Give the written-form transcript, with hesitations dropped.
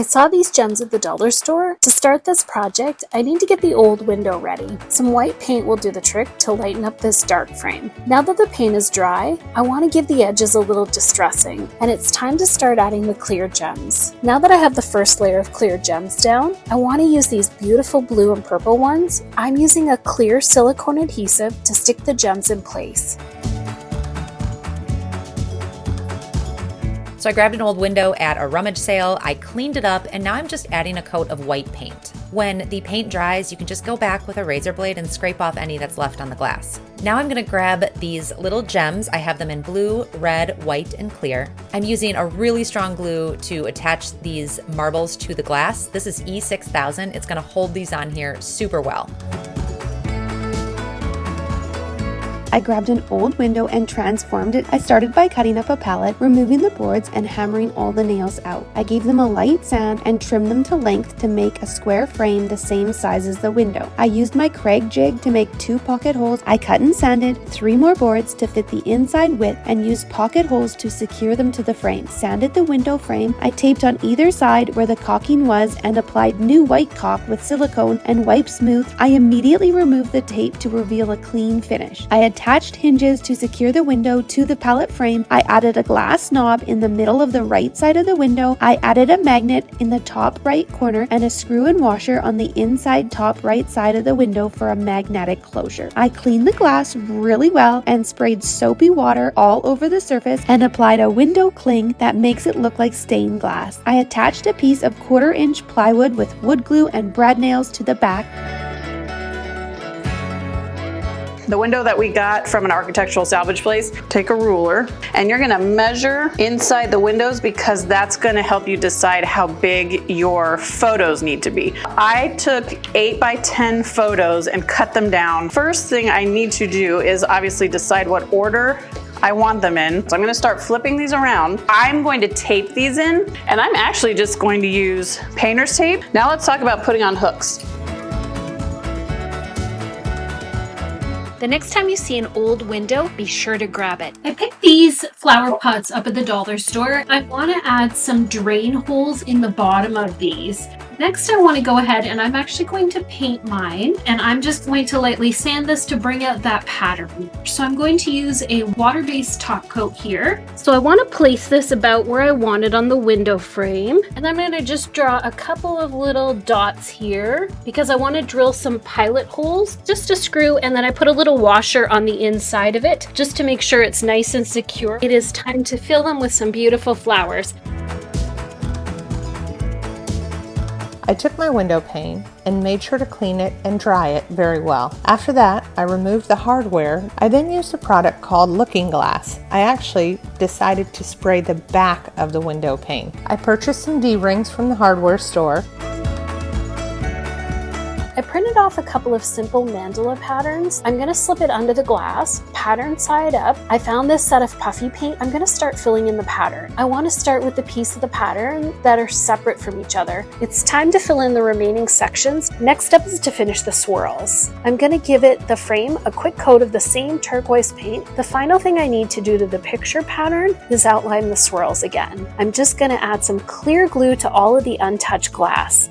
I saw these gems at the dollar store. To start this project, I need to get the old window ready. Some white paint will do the trick to lighten up this dark frame. Now that the paint is dry, I want to give the edges a little distressing, and it's time to start adding the clear gems. Now that I have the first layer of clear gems down, I want to use these beautiful blue and purple ones. I'm using a clear silicone adhesive to stick the gems in place. So I grabbed an old window at a rummage sale, I cleaned it up, and now I'm just adding a coat of white paint. When the paint dries, you can just go back with a razor blade and scrape off any that's left on the glass. Now I'm gonna grab these little gems. I have them in blue, red, white, and clear. I'm using a really strong glue to attach these marbles to the glass. This is E6000. It's gonna hold these on here super well. I grabbed an old window and transformed it. I started by cutting up a palette, removing the boards and hammering all the nails out. I gave them a light sand and trimmed them to length to make a square frame the same size as the window. I used my Craig jig to make 2 pocket holes. I cut and sanded 3 more boards to fit the inside width and used pocket holes to secure them to the frame. Sanded the window frame. I taped on either side where the caulking was and applied new white caulk with silicone and wiped smooth. I immediately removed the tape to reveal a clean finish. I attached hinges to secure the window to the pallet frame. I added a glass knob in the middle of the right side of the window. I added a magnet in the top right corner and a screw and washer on the inside top right side of the window for a magnetic closure. I cleaned the glass really well and sprayed soapy water all over the surface and applied a window cling that makes it look like stained glass. I attached a piece of 1/4-inch plywood with wood glue and brad nails to the back. The window that we got from an architectural salvage place, take a ruler and you're gonna measure inside the windows because that's gonna help you decide how big your photos need to be. I took 8 by 10 photos and cut them down. First thing I need to do is obviously decide what order I want them in. So I'm gonna start flipping these around. I'm going to tape these in, and I'm actually just going to use painter's tape. Now let's talk about putting on hooks. The next time you see an old window, be sure to grab it. I picked these flower pots up at the dollar store. I want to add some drain holes in the bottom of these. Next, I want to go ahead and I'm actually going to paint mine, and I'm just going to lightly sand this to bring out that pattern. So I'm going to use a water-based top coat here. So I want to place this about where I want it on the window frame. And I'm going to just draw a couple of little dots here because I want to drill some pilot holes, just a screw, and then I put a little washer on the inside of it just to make sure it's nice and secure. It is time to fill them with some beautiful flowers. I took my window pane and made sure to clean it and dry it very well. After that, I removed the hardware. I then used a product called Looking Glass. I actually decided to spray the back of the window pane. I purchased some D-rings from the hardware store. I printed off a couple of simple mandala patterns. I'm gonna slip it under the glass, pattern side up. I found this set of puffy paint. I'm gonna start filling in the pattern. I wanna start with the piece of the pattern that are separate from each other. It's time to fill in the remaining sections. Next up is to finish the swirls. I'm gonna give the frame a quick coat of the same turquoise paint. The final thing I need to do to the picture pattern is outline the swirls again. I'm just gonna add some clear glue to all of the untouched glass.